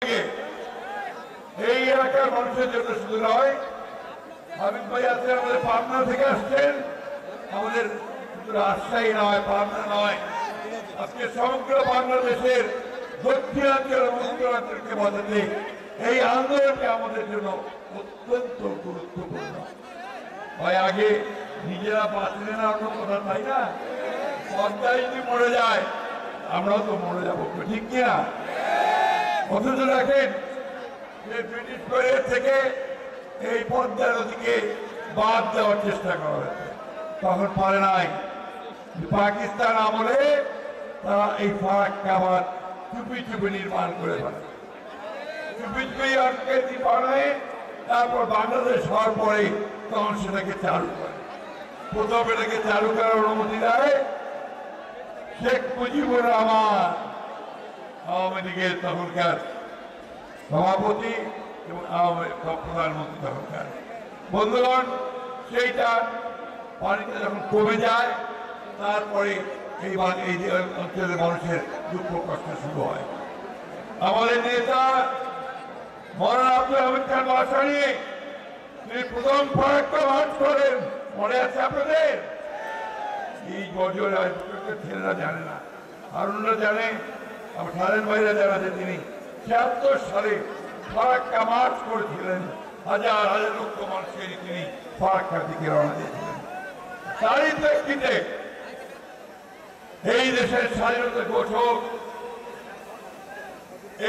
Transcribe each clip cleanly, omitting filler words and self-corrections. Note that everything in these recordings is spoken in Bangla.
এই এলাকার মানুষের জন্য শুধু নয়, হাবিব ভাই আছেন আমাদের পাবনা থেকে আসছেন, আমাদের শুধু রাজশাহী নয়, পাবনা নয়, আজকে সমগ্র বাংলাদেশের দক্ষিণাঞ্চল এবং উত্তরাঞ্চলকে বাঁচাতে এই আন্দোলনটি আমাদের জন্য অত্যন্ত গুরুত্বপূর্ণ। ভাই আগে নিজেরা বাঁচলে না অন্য কথা, তাই না? পদ্মায় যদি মরে যায় আমরাও তো মরে যাবো, ঠিক কিনা? অথচ দেখেন যে ব্রিটিশ পিরিয়ড থেকে এই পদ্মা নদীকে বাদ দেওয়ার চেষ্টা করা হয়েছে, তখন পারে নাই। পাকিস্তান আমলে তারা এই ফারাক্কা বাঁধ চুপি চুপি নির্মাণ করে ফেলে, চুপি চুপি অর্কেটি বানায়, তারপর বাংলাদেশ হওয়ার পরে তখন সেটাকে চালু করে। প্রথম এটাকে চালু করার অনুমতি দেয় শেখ মুজিবুর রহমান, আওয়ামী লীগের তখনকার সভাপতি এবং প্রধানমন্ত্রী তখনকার। বন্ধুগণ, সেইটা পানিতে যখন কমে যায় তারপরে এই অঞ্চলের মানুষের দুঃখ কষ্ট শুরু হয়। আমাদের নেতা মৌলানা আব্দুল হামিদ খান ভাসানী তিনি প্রথম ফারাক্কা বাঁধ করেন, মনে আছে আপনাদের? এই গজল ছেলেরা জানে না, হারুনরা জানে, আমার সারেন ভাইরা জানা যে তিনি ৭৬ সালে ফারাক্কা মার্চ করেছিলেন, হাজার হাজার লক্ষ মানুষকে তিনি ফারাক্কার দিকে রওনা দিয়েছিলেন। তারই প্রেক্ষিতে এই দেশের স্বাধীনতা ঘোষক,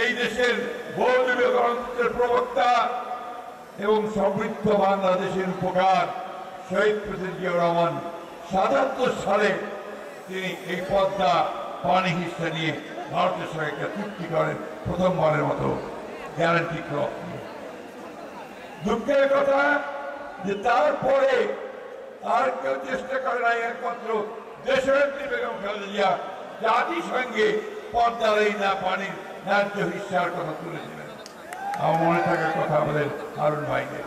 এই দেশের বহুদলীয় গণতন্ত্রের প্রবক্তা এবং সমৃদ্ধ বাংলাদেশের উপকার শহীদ প্রেসিডেন্ট জিয়াউর রহমান ৭৭ সালে তিনি এই পদ্মা পানি হিসা নিয়ে ভারতের সঙ্গে একটা চুক্তি করেন, প্রথমবারের মতো গ্যারান্টি ক্লজ নিয়ে। দুঃখের কথা যে তারপরে আর কেউ চেষ্টা করে নাই, একমাত্র দেশনেত্রী বেগম খালেদা জিয়া জাতিসংঘে পদ্মার এই না পানির ন্যায্য হিস্সার কথা তুলেছিলেন। আমার মনে থাকার কথা আমাদের হারুন ভাইকে।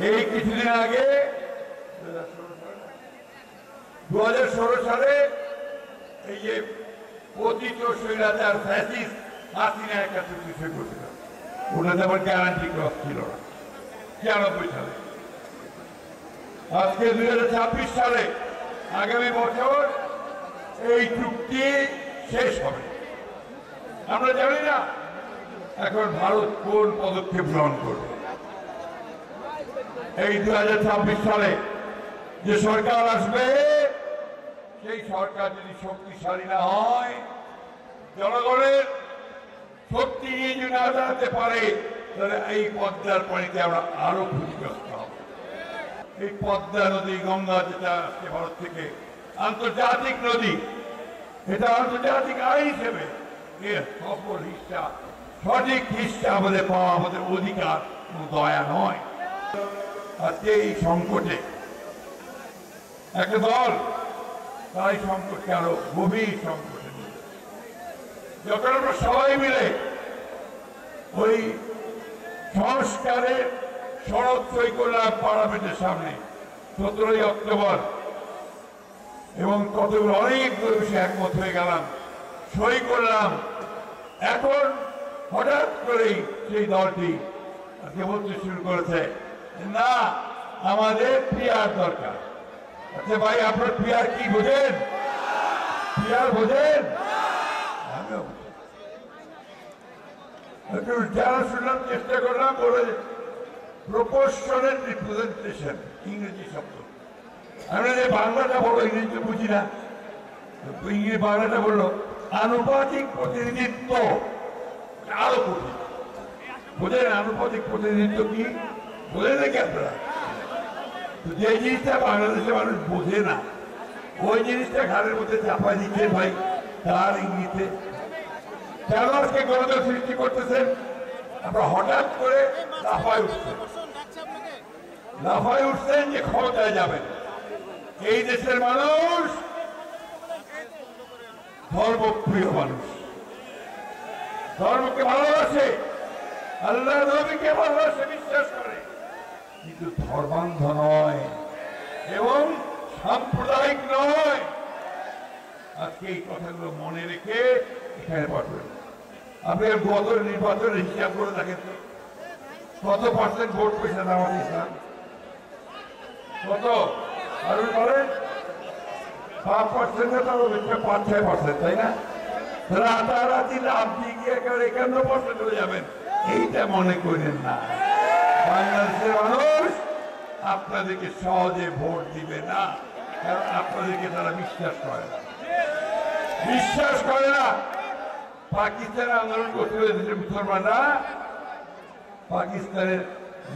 এই কিছুদিন আগে 2016 সালে এই যে পতিত স্বৈরাচার ফ্যাসিস্ট হাসিনা একটা চুক্তি সই করেছিল, ওটাতে আমার গ্যারান্টি ক্লজ ছিল না 96 সালে। আজকে 2026 সালে আগামী বছর এই চুক্তি শেষ হবে। আমরা জানি না এখন ভারত কোন পদক্ষেপ গ্রহণ করবে। এই 2026 সালে যে সরকার আসবে, সেই সরকার যদি শক্তিশালী না হয়, জনগণের শক্তি নিয়ে যদি না দাঁড়াতে পারে, তাহলে এই পদ্মার পানিতে আমরা আরো ক্ষতিগ্রস্ত হব। এই পদ্মা নদী, গঙ্গা যেটা আসছে ভারত থেকে, আন্তর্জাতিক নদী, এটা আন্তর্জাতিক আইন হিসেবে এর সফল হিস্সা, সঠিক হিস্সা আমাদের পাওয়া আমাদের অধিকার, দয়া নয়। আজকে এই সংকটে একটা দল তারা এই সংকটকে আরো গভীর সংকটে নিয়ে, যখন আমরা সবাই মিলে ওই সংস্কারের সনদ সই করলাম পার্লামেন্টের সামনে 17ই অক্টোবর, এবং কতগুলো অনেকগুলো বিষয়ে একমত হয়ে গেলাম, সই করলাম। এখন হঠাৎ করেই সেই দলটি আজকে বলতে শুরু করেছে, না আমাদের পিআর দরকার। আচ্ছা ভাই, আপনার পিআর কি বোঝেন? পিআর বোঝেন? আমিও একটু জানা শুনলাম, চেষ্টা করলাম, বলে প্রপোর্শনাল রিপ্রেজেন্টেশন, ইংরেজি শব্দ। আমরা যে বাংলাটা বলো, ইংরেজি বুঝি না, ইংরেজি বাংলাটা বললো আনুপাতিক প্রতিনিধিত্ব, আরো কঠিন। বোঝেন আনুপাতিক প্রতিনিধিত্ব কি? বোঝেন নাকি আপনারা? যে জিনিসটা বাংলাদেশের মানুষ বোঝে না, ওই জিনিসটা ঘাড়ের মধ্যে চাপা দিচ্ছে ভাই, তার ইঙ্গিতে কেন আজকে গণতন্ত্র সৃষ্টি করতেছেন? আপনারা হঠাৎ করে লাফায় উঠছেন যে ক্ষমতায় যাবেন। এই দেশের মানুষ ধর্মপ্রিয় মানুষ, ধর্মকে ভালোবাসে, আল্লাহ নবীকে ভালোবাসে, বিশ্বাস করে, কিন্তু ধর্মান্ধ নয় এবং সাম্প্রদায়িক নয়। আজকে এই কথাগুলো মনে রেখে এখানে পাঠাবেন। আপনি গত নির্বাচনের হিসাব করে দেখেন কত পার্সেন্ট ভোট পেয়েছে জামাত ইসলাম? কত? আরো বলেন। 5% তারও বেশি, 5-6%, তাই না? রাতারাতি লাভ দিয়ে গিয়ে 51% হয়ে যাবেন, এইটা মনে করেন না। বাংলাদেশের মানুষ আপনাদেরকে সহজে ভোট দিবে না, কারণ আপনাদেরকে তারা বিশ্বাস করে না। বিশ্বাস করে না। পাকিস্তানে আন্দোলন করতে হয়েছে মুসলমানরা পাকিস্তানের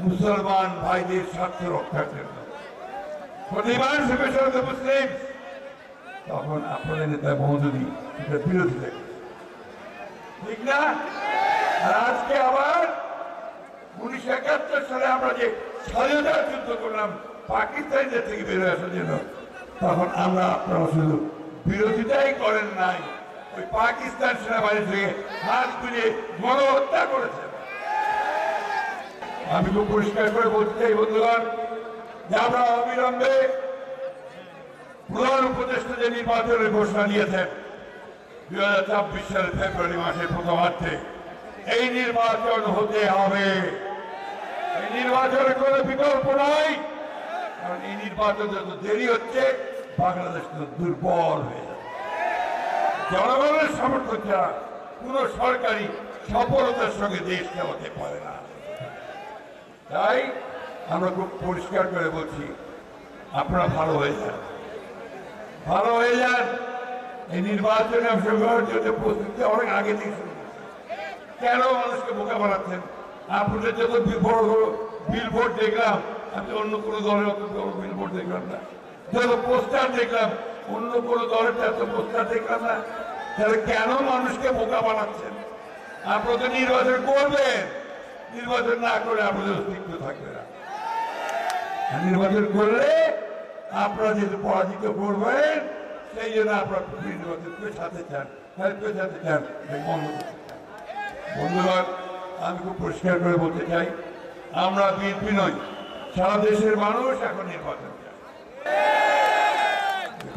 মুসলমান ভাইদের স্বার্থ রক্ষার জন্য, মুসলিম। তখন আপনাদের নেতা মহোদী এটা বিরোধিতা করে, ঠিক না? আর আজকে আবার 1971 সালে আমরা যে স্বাধীনতার যুদ্ধ করলাম পাকিস্তানিদের থেকে বেরোয় আসার জন্য, তখন আমরা আপনারা শুধু বিরোধিতাই করেন নাই, ওই পাকিস্তান সেনাবাহিনী থেকে হাত তুলে গণহত্যা করেছে। আমি খুব পরিষ্কার করে বলতে চাই বন্ধুগণ, যে আমরা অবিলম্বে প্রধান উপদেষ্টা যে নির্বাচনের ঘোষণা দিয়েছেন 2024 সালের ফেব্রুয়ারি মাসের প্রথমার্ধে, এই নির্বাচন হতে হবে। এই নির্বাচনের কোনো বিকল্প নাই, কারণ এই নির্বাচন যত দেরি হচ্ছে বাংলাদেশ তো দুর্বল হয়ে যাবে। জনগণের সমর্থন ছাড়া কোন সরকারি সফলতার সঙ্গে দেশ চালাতে পারে না। তাই আমরা খুব পরিষ্কার করে বলছি, আপনারা ভালো হয়ে যান, ভালো হয়ে যান। এই নির্বাচনে অংশগ্রহণের জন্য প্রস্তুতি অনেক আগে থেকে শুরু করছেন। কেন মানুষকে বোকা বানাচ্ছেন? আপনাদের যত বড় বড় বিলবোর্ড দেখলাম, আমি অন্য কোনো দলের অত বড় বিলবোর্ড দেখলাম না। যত পোস্টার দেখলাম, অন্য কোনো দলের এত পোস্টার দেখলাম না। তাহলে কেন মানুষকে বোকা বানাচ্ছেন? আপনারা তো নির্বাচন করবেন, নির্বাচন না করে আপনাদের অস্তিত্ব থাকবে না। নির্বাচন করলে আপনারা যেহেতু পরাজিত করবেন, সেই জন্য আপনারা নির্বাচন পেছাতে চান, পেছাতে চান, বন্ধ করতে চান। বন্ধুগণ, আমি খুব পরিষ্কার করে বলতে চাই, আমরা বিএনপি নই, সারা দেশের মানুষ এখন নির্বাচন চায়।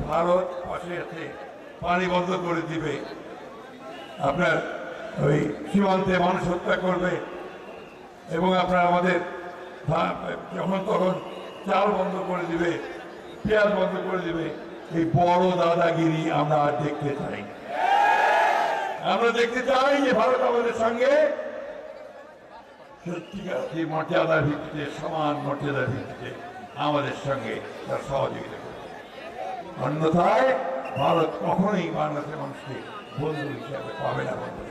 ভারত পাশে আছে, পানি বন্ধ করে দিবে, আপনার ওই সীমান্তে মানুষ হত্যা করবে, এবং আপনার আমাদের যখন তখন চাল বন্ধ করে দিবে, পেঁয়াজ বন্ধ করে দিবে। এই বড় দাদাগিরি আমরা আর দেখতে চাই। আমরা দেখতে চাই যে ভারত আমাদের সঙ্গে সত্যিকার মর্যাদার ভিত্তিতে, সমান মর্যাদার ভিত্তিতে আমাদের সঙ্গে তার সহযোগিতা করবে। অন্যথায় ভারত কখনোই বাংলাদেশের মানুষকে বন্ধু হিসাবে পাবে না। বন্ধু